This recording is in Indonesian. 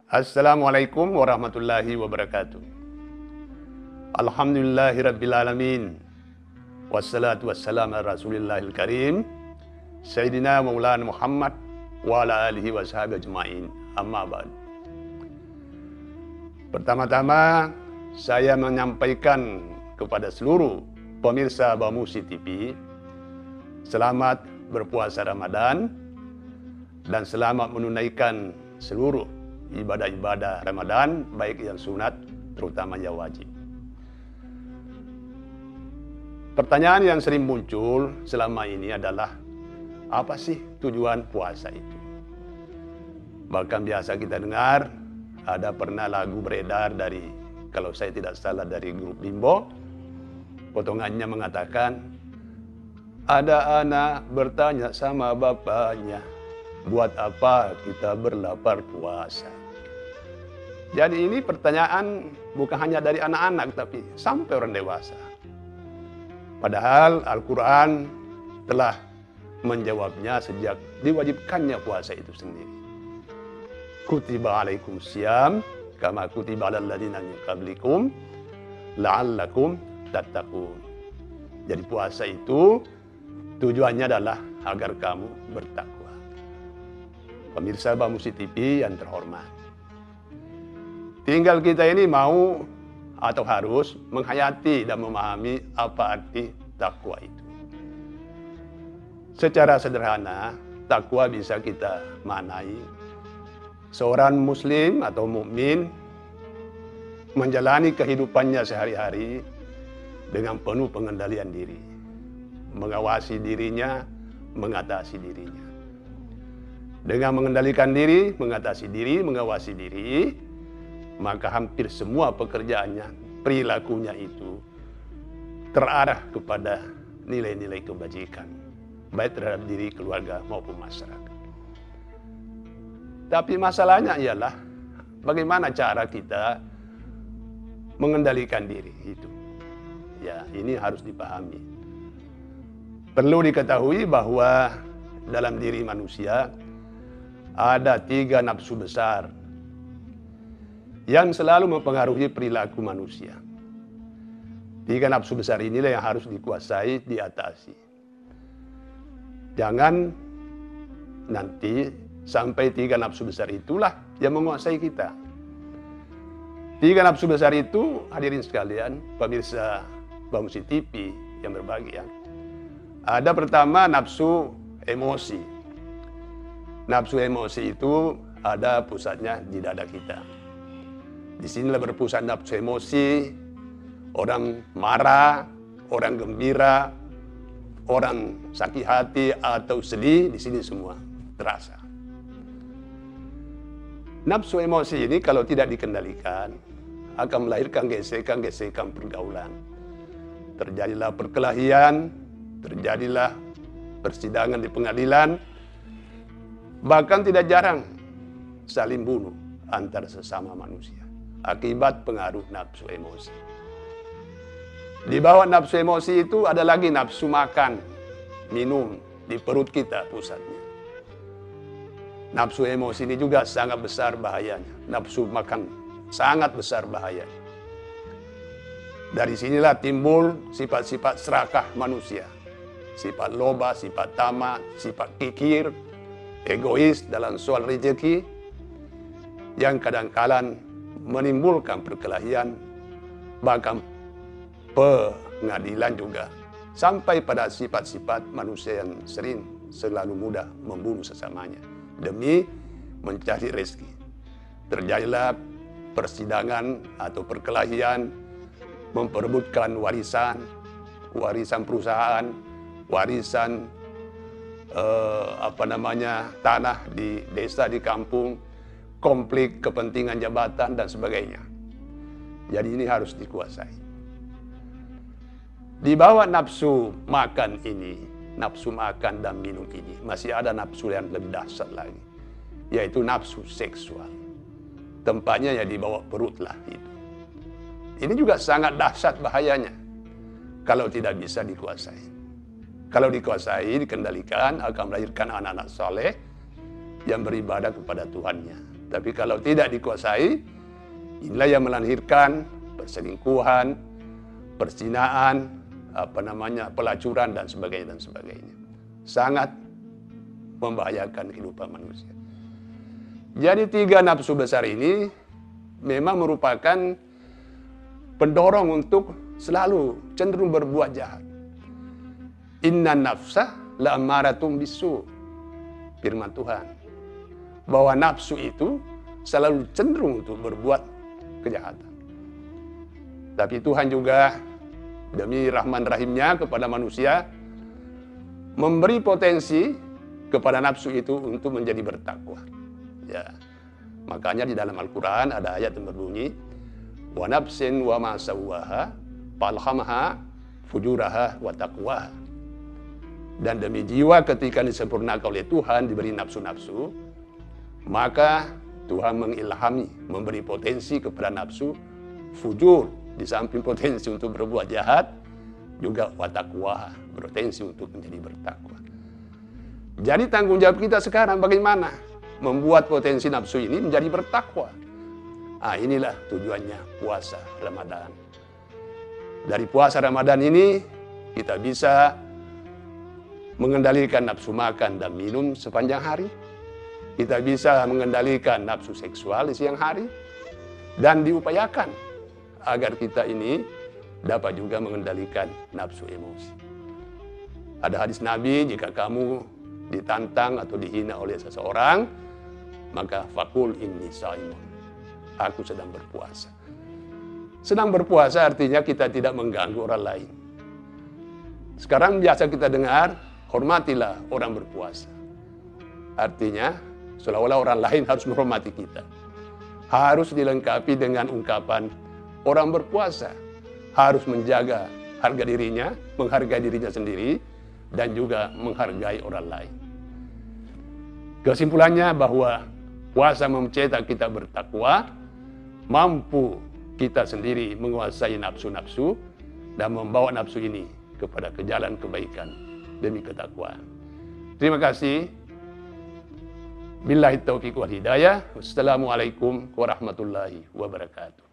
Assalamualaikum warahmatullahi wabarakatuh. Alhamdulillahirrabbilalamin. Wassalatu wassalamu ala rasulillahil karim. Sayyidina Maulana Muhammad wa ala alihi wa sahbihi ajma'in. Amma ba'd. Pertama-tama saya menyampaikan kepada seluruh pemirsa Bamusi TV, selamat berpuasa Ramadan dan selamat menunaikan seluruh ibadah-ibadah Ramadan, baik yang sunat, terutama yang wajib. Pertanyaan yang sering muncul selama ini adalah, apa sih tujuan puasa itu? Bahkan biasa kita dengar, ada pernah lagu beredar dari, kalau saya tidak salah, dari grup Bimbo. Potongannya mengatakan, ada anak bertanya sama bapaknya, buat apa kita berlapar puasa? Jadi ini pertanyaan bukan hanya dari anak-anak, tapi sampai orang dewasa. Padahal Al-Quran telah menjawabnya sejak diwajibkannya puasa itu sendiri. Kutiba alaikum siyam, kama kutiba alal ladina min qablikum, la'allakum tattaqun. Jadi puasa itu tujuannya adalah agar kamu bertakwa. Pemirsa Bamusi TV yang terhormat, tinggal kita ini mau atau harus menghayati dan memahami apa arti takwa itu. Secara sederhana, takwa bisa kita maknai seorang muslim atau mukmin menjalani kehidupannya sehari-hari dengan penuh pengendalian diri, mengawasi dirinya, mengatasi dirinya. Dengan mengendalikan diri, mengatasi diri, mengawasi diri, maka hampir semua pekerjaannya, perilakunya itu terarah kepada nilai-nilai kebajikan, baik terhadap diri, keluarga, maupun masyarakat. Tapi masalahnya ialah bagaimana cara kita mengendalikan diri itu. Ya, ini harus dipahami. Perlu diketahui bahwa dalam diri manusia ada 3 nafsu besar yang selalu mempengaruhi perilaku manusia. 3 nafsu besar inilah yang harus dikuasai, diatasi. Jangan nanti sampai 3 nafsu besar itulah yang menguasai kita. 3 nafsu besar itu, hadirin sekalian, pemirsa Bamusi TV yang berbahagia. Ada pertama nafsu emosi. Nafsu emosi itu ada pusatnya di dada kita. Di sinilah berpusat nafsu emosi, orang marah, orang gembira, orang sakit hati atau sedih, di sini semua terasa. Nafsu emosi ini kalau tidak dikendalikan, akan melahirkan gesekan-gesekan pergaulan. Terjadilah perkelahian, terjadilah persidangan di pengadilan, bahkan tidak jarang saling bunuh antara sesama manusia akibat pengaruh nafsu emosi. Di bawah nafsu emosi itu ada lagi nafsu makan, minum, di perut kita pusatnya. Nafsu emosi ini juga sangat besar bahayanya. Nafsu makan sangat besar bahayanya. Dari sinilah timbul sifat-sifat serakah manusia. Sifat loba, sifat tamak, sifat kikir, egois dalam soal rezeki, yang kadang-kadang menimbulkan perkelahian, bahkan pengadilan juga, sampai pada sifat-sifat manusia yang selalu mudah membunuh sesamanya demi mencari rezeki. Terjadilah persidangan atau perkelahian, memperebutkan warisan perusahaan, warisan tanah di desa, di kampung, konflik kepentingan jabatan dan sebagainya. Jadi ini harus dikuasai. Di bawah nafsu makan ini, nafsu makan dan minum ini, masih ada nafsu yang lebih dahsyat lagi, yaitu nafsu seksual. Tempatnya ya di bawah perut lah itu. Ini juga sangat dahsyat bahayanya kalau tidak bisa dikuasai. Kalau dikuasai, dikendalikan, akan melahirkan anak-anak saleh yang beribadah kepada Tuhannya. Tapi kalau tidak dikuasai, inilah yang melahirkan perselingkuhan, perzinaan, pelacuran dan sebagainya dan sebagainya. Sangat membahayakan kehidupan manusia. Jadi 3 nafsu besar ini memang merupakan pendorong untuk selalu cenderung berbuat jahat. Inna nafsa la'amaratum bisu. Firman Tuhan. Bahwa nafsu itu selalu cenderung untuk berbuat kejahatan. Tapi Tuhan juga demi rahman rahimnya kepada manusia memberi potensi kepada nafsu itu untuk menjadi bertakwa. Ya. Makanya di dalam Al-Quran ada ayat yang berbunyi wa nafsin wa ma sawwaha falhamaha fujuraha wa taqwaha. Dan demi jiwa ketika disempurnakan oleh Tuhan, diberi nafsu-nafsu, maka Tuhan mengilhami, memberi potensi kepada nafsu fujur, di samping potensi untuk berbuat jahat, juga wa taqwaha, potensi untuk menjadi bertakwa. Jadi tanggung jawab kita sekarang bagaimana membuat potensi nafsu ini menjadi bertakwa. Inilah tujuannya puasa Ramadan. Dari puasa Ramadan ini kita bisa mengendalikan nafsu makan dan minum sepanjang hari. Kita bisa mengendalikan nafsu seksual di siang hari. Dan diupayakan agar kita ini dapat juga mengendalikan nafsu emosi. Ada hadis Nabi, jika kamu ditantang atau dihina oleh seseorang, maka fakul inni shaimun. Aku sedang berpuasa. Sedang berpuasa artinya kita tidak mengganggu orang lain. Sekarang biasa kita dengar, hormatilah orang berpuasa. Artinya, seolah-olah orang lain harus menghormati kita. Harus dilengkapi dengan ungkapan orang berpuasa. Harus menjaga harga dirinya, menghargai dirinya sendiri, dan juga menghargai orang lain. Kesimpulannya bahwa puasa mencetak kita bertakwa, mampu kita sendiri menguasai nafsu-nafsu, dan membawa nafsu ini kepada ke jalan kebaikan demi ketakwaan. Terima kasih. Billahi taufiq wal hidayah. Wassalamualaikum warahmatullahi wabarakatuh.